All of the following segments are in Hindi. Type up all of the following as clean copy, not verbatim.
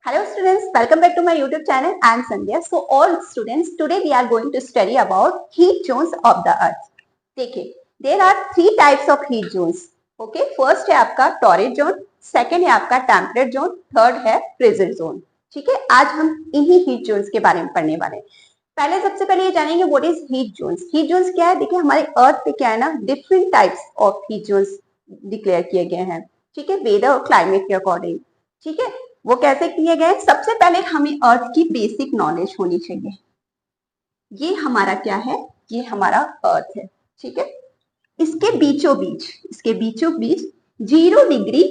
Hello students, welcome back to my YouTube channel. I am Sandhya. So all students, today we are going to study about heat zones of the earth. देखिए, there are three types of heat zones. Okay, first है आपका torrid zone, second है आपका temperate zone, third है frigid zone. ठीक है, आज हम इन्हीं heat zones के बारे में पढ़ने वाले हैं. पहले सबसे पहले ये जानेंगे what is heat zones. Heat zones क्या है? देखिए हमारे अर्थ पे क्या है ना, different types of heat zones declare किए गए हैं. ठीक है, वेदर और क्लाइमेट के अकॉर्डिंग. ठीक है, वो कैसे किए गए? सबसे पहले हमें अर्थ की बेसिक नॉलेज होनी चाहिए. ये हमारा क्या है? ये हमारा अर्थ है. ठीक है, इसके बीचों बीच 0 डिग्री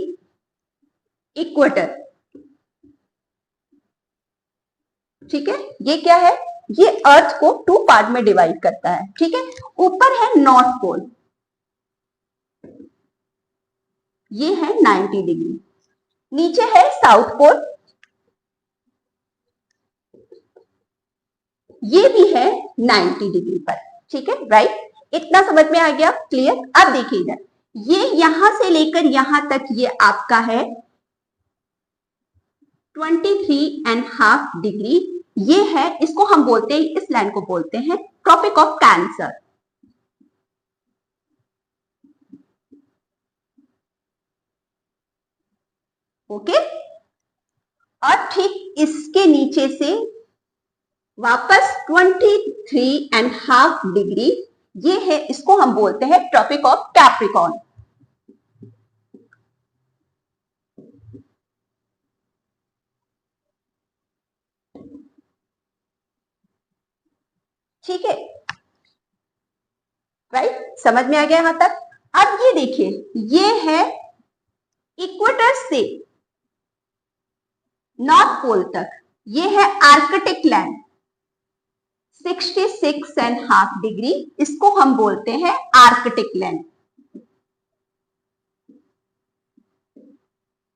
इक्वेटर. ठीक है, ये क्या है? ये अर्थ को 2 पार्ट में डिवाइड करता है. ठीक है, ऊपर है नॉर्थ पोल, ये है 90 डिग्री. नीचे है साउथ पोल, ये भी है 90 डिग्री पर. ठीक है, राइट. इतना समझ में आ गया? क्लियर. अब देखिए इधर, ये यहां से लेकर यहां तक ये आपका है 23.5 डिग्री. ये है, इसको हम बोलते हैं, इस लाइन को बोलते हैं ट्रॉपिक ऑफ कैंसर. ओके, और ठीक इसके नीचे से वापस 23.5 डिग्री ये है, इसको हम बोलते हैं ट्रॉपिक ऑफ कैप्रिकॉर्न. ठीक है, राइट. समझ में आ गया यहां तक? अब ये देखिए, ये है इक्वेटर से नॉर्थ पोल तक, ये है आर्कटिक लैंड 66.5 डिग्री. इसको हम बोलते हैं आर्कटिक लैंड,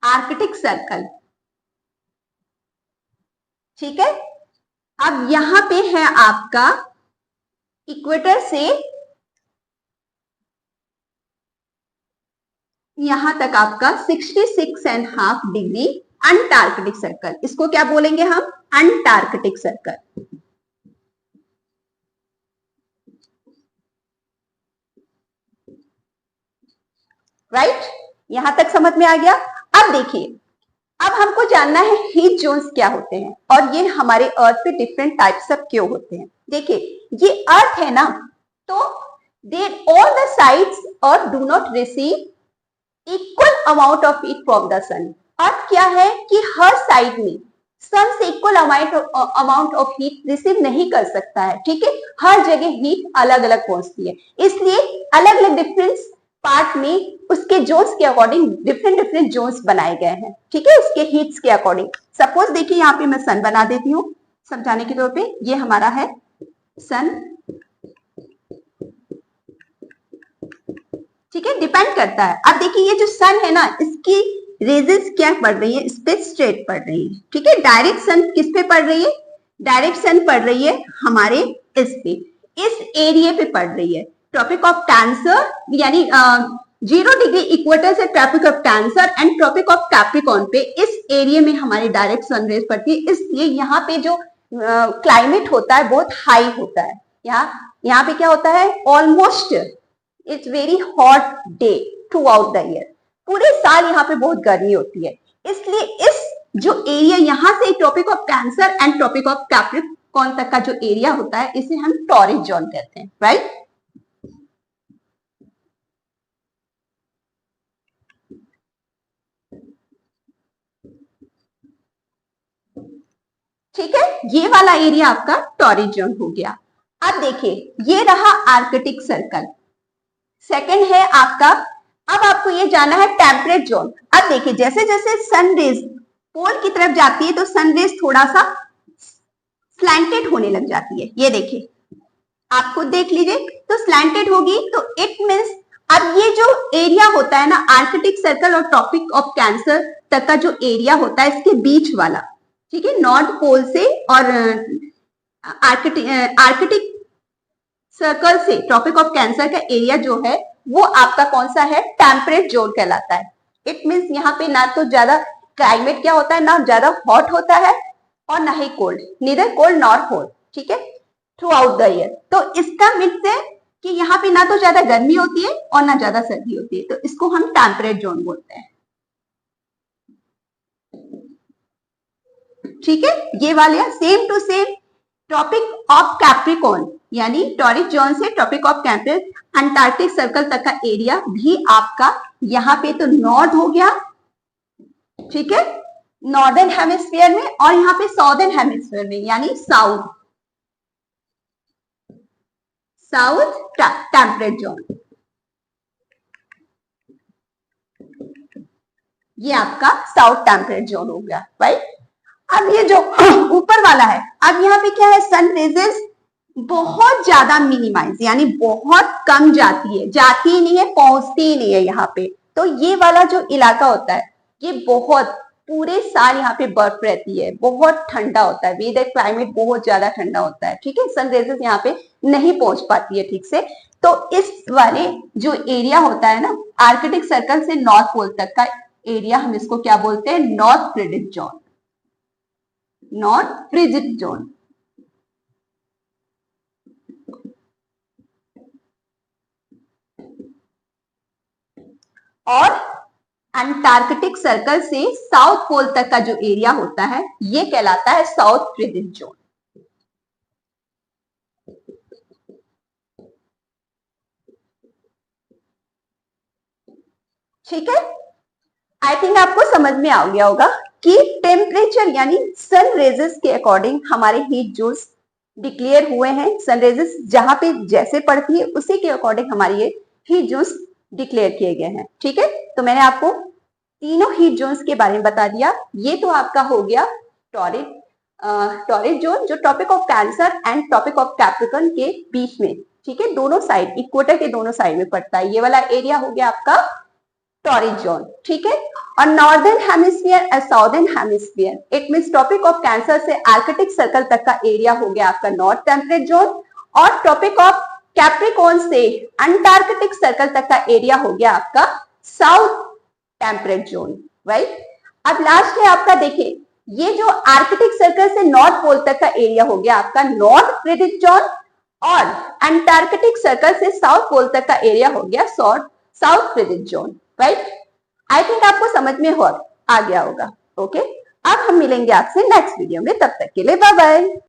आर्कटिक सर्कल. ठीक है, अब यहां पे है आपका इक्वेटर से यहां तक आपका 66.5 डिग्री अंटार्कटिक सर्कल. इसको क्या बोलेंगे हम? Antarctic circle. राइट. यहां तक समझ में आ गया? अब देखिए, अब हमको जानना है हीट जोन्स क्या होते हैं और ये हमारे अर्थ पे डिफरेंट टाइप्स ऑफ क्यों होते हैं. देखिए, ये अर्थ है ना, तो दे ऑल द साइड्स और do not receive equal amount of heat from the sun. Earth क्या है कि हर साइड में सन से equal amount of heat receive नहीं कर सकता है. ठीक है, हर जगह हीट अलग अलग पहुंचती है, इसलिए अलग अलग डिफरेंस पार्ट में उसके जोन्स के अकॉर्डिंग डिफरेंट जोन्स बनाए गए हैं. ठीक है, उसके हीट्स के अकॉर्डिंग. सपोज देखिए, यहाँ पे मैं सन बना देती हूँ समझाने के तौर पे. ये हमारा है सन. ठीक है, डिपेंड करता है. अब देखिए, ये जो सन है ना, इसकी रेजेस क्या पड़ रही है? इस पे स्ट्रेट पड़ रही है. ठीक है, डायरेक्ट सन किस पे पड़ रही है? डायरेक्ट सन पड़ रही है हमारे इस पे, इस एरिया पे पड़ रही है. ट्रॉपिक ऑफ कैंसर यानी 0 डिग्री इक्वेटर से Tropic of Cancer and Tropic of Capricorn पे, इस एरिया में हमारी डायरेक्ट सनरेज पड़ती है. इसलिए यहाँ पे जो क्लाइमेट होता है बहुत हाई होता है. यहाँ पे क्या होता है? Almost it's very hot day through out the year. पूरे साल यहाँ पे बहुत गर्मी होती है. इसलिए इस जो एरिया यहाँ से Tropic of Cancer and Tropic of Capricorn तक का जो एरिया होता है, इसे हम टॉरिड जोन कहते हैं. राइट. ठीक है, ये वाला एरिया आपका टॉरिड जोन हो गया. अब देखिए, ये रहा आर्कटिक सर्कल. सेकंड है आपका, अब आपको ये जाना है टेम्परेट जोन. अब देखिए, जैसे जैसे सन रेज पोल की तरफ जाती है तो सन रेज थोड़ा सा स्लैंटेड होने लग जाती है. ये देखिए, आप खुद देख लीजिए, तो स्लैंटेड होगी तो इट मीन्स अब ये जो एरिया होता है ना, आर्कटिक सर्कल और ट्रॉपिक ऑफ कैंसर तक का जो एरिया होता है, इसके बीच वाला, ठीक है, नॉर्थ पोल से और आर्कटिक सर्कल से ट्रॉपिक ऑफ कैंसर का एरिया जो है वो आपका कौन सा है? टेम्परेट जोन कहलाता है. इट मीन्स यहाँ पे ना तो ज्यादा क्लाइमेट क्या होता है, ना ज्यादा हॉट होता है और ना ही cold, neither cold nor hot, ठीक है, थ्रू आउट द ईयर। तो इसका मीन्स है कि यहाँ पे ना तो ज्यादा गर्मी होती है और ना ज्यादा सर्दी होती है, तो इसको हम टेम्परेट जोन बोलते हैं, ठीक है। ये वाले same to same Tropic of Capricorn यानी टॉरिक जोन से Tropic of Capricorn Antarctic Circle तक का एरिया भी आपका यहाँ पे तो नॉर्थ हो गया, ठीक है, नॉर्दर्न हेमिस्फीयर में, और यहाँ पे साउदर्न हेमिस्फीयर में यानी साउथ टेम्परेट जोन। ये आपका साउथ टेम्परेट जोन हो गया, राइट। अब ये जो ऊपर वाला है, अब यहाँ पे क्या है, सन रेजेस बहुत ज्यादा मिनिमाइज यानी बहुत कम जाती है, जाती ही नहीं है, पहुंचती ही नहीं है यहाँ पे। तो ये वाला जो इलाका होता है ये बहुत पूरे साल यहाँ पे बर्फ रहती है, बहुत ठंडा होता है, वेदर क्लाइमेट बहुत ज्यादा ठंडा होता है, ठीक है, सन रेजेस यहाँ पे नहीं पहुंच पाती है ठीक से। तो इस वाले जो एरिया होता है ना आर्कटिक सर्कल से नॉर्थ पोल तक का एरिया, हम इसको क्या बोलते हैं, north frigid zone, north frigid zone. और अंटार्कटिक सर्कल से साउथ पोल तक का जो एरिया होता है ये कहलाता है साउथ फ्रिजिड जोन। ठीक है, आई थिंक आपको समझ में आ गया होगा कि टेम्परेचर यानी सन रेजेस के अकॉर्डिंग हमारे हीट जोन्स डिक्लेयर हुए हैं, सन रेजेस जहां पे जैसे पड़ती है उसी के अकॉर्डिंग हमारी ये हीट जोन्स डिक्लेयर किए गए हैं, ठीक है। तो मैंने आपको तीनों हीट जोन्स के बारे में बता दिया। ये तो आपका हो गया टॉरिड जोन जो Tropic of Cancer and Tropic of Capricorn के बीच में, ठीक है, दोनों साइड इक्वेटर के दोनों साइड में पड़ता है, ये वाला एरिया हो गया आपका टॉरिड जोन, ठीक है। और नॉर्दर्न हेमिस्फीयर और southern hemisphere it means Tropic of Cancer से आर्कटिक सर्कल तक का एरिया हो गया आपका नॉर्थ टेम्परेट जोन, और ट्रॉपिक ऑफ कैप्रिकॉर्न से अंटार्कटिक सर्कल तक का एरिया हो गया आपका साउथ टेम्परेट जोन, राइट। अब लास्ट है आपका, देखिए ये जो आर्कटिक सर्कल से नॉर्थ पोल तक का एरिया हो गया आपका नॉर्थ फ्रिजिड जोन, और अंटार्कटिक सर्कल से साउथ पोल तक का एरिया हो गया south frigid zone, right. I think आपको समझ में आ गया होगा, ओके। अब हम मिलेंगे आपसे नेक्स्ट वीडियो में, तब तक के लिए बाय बाय।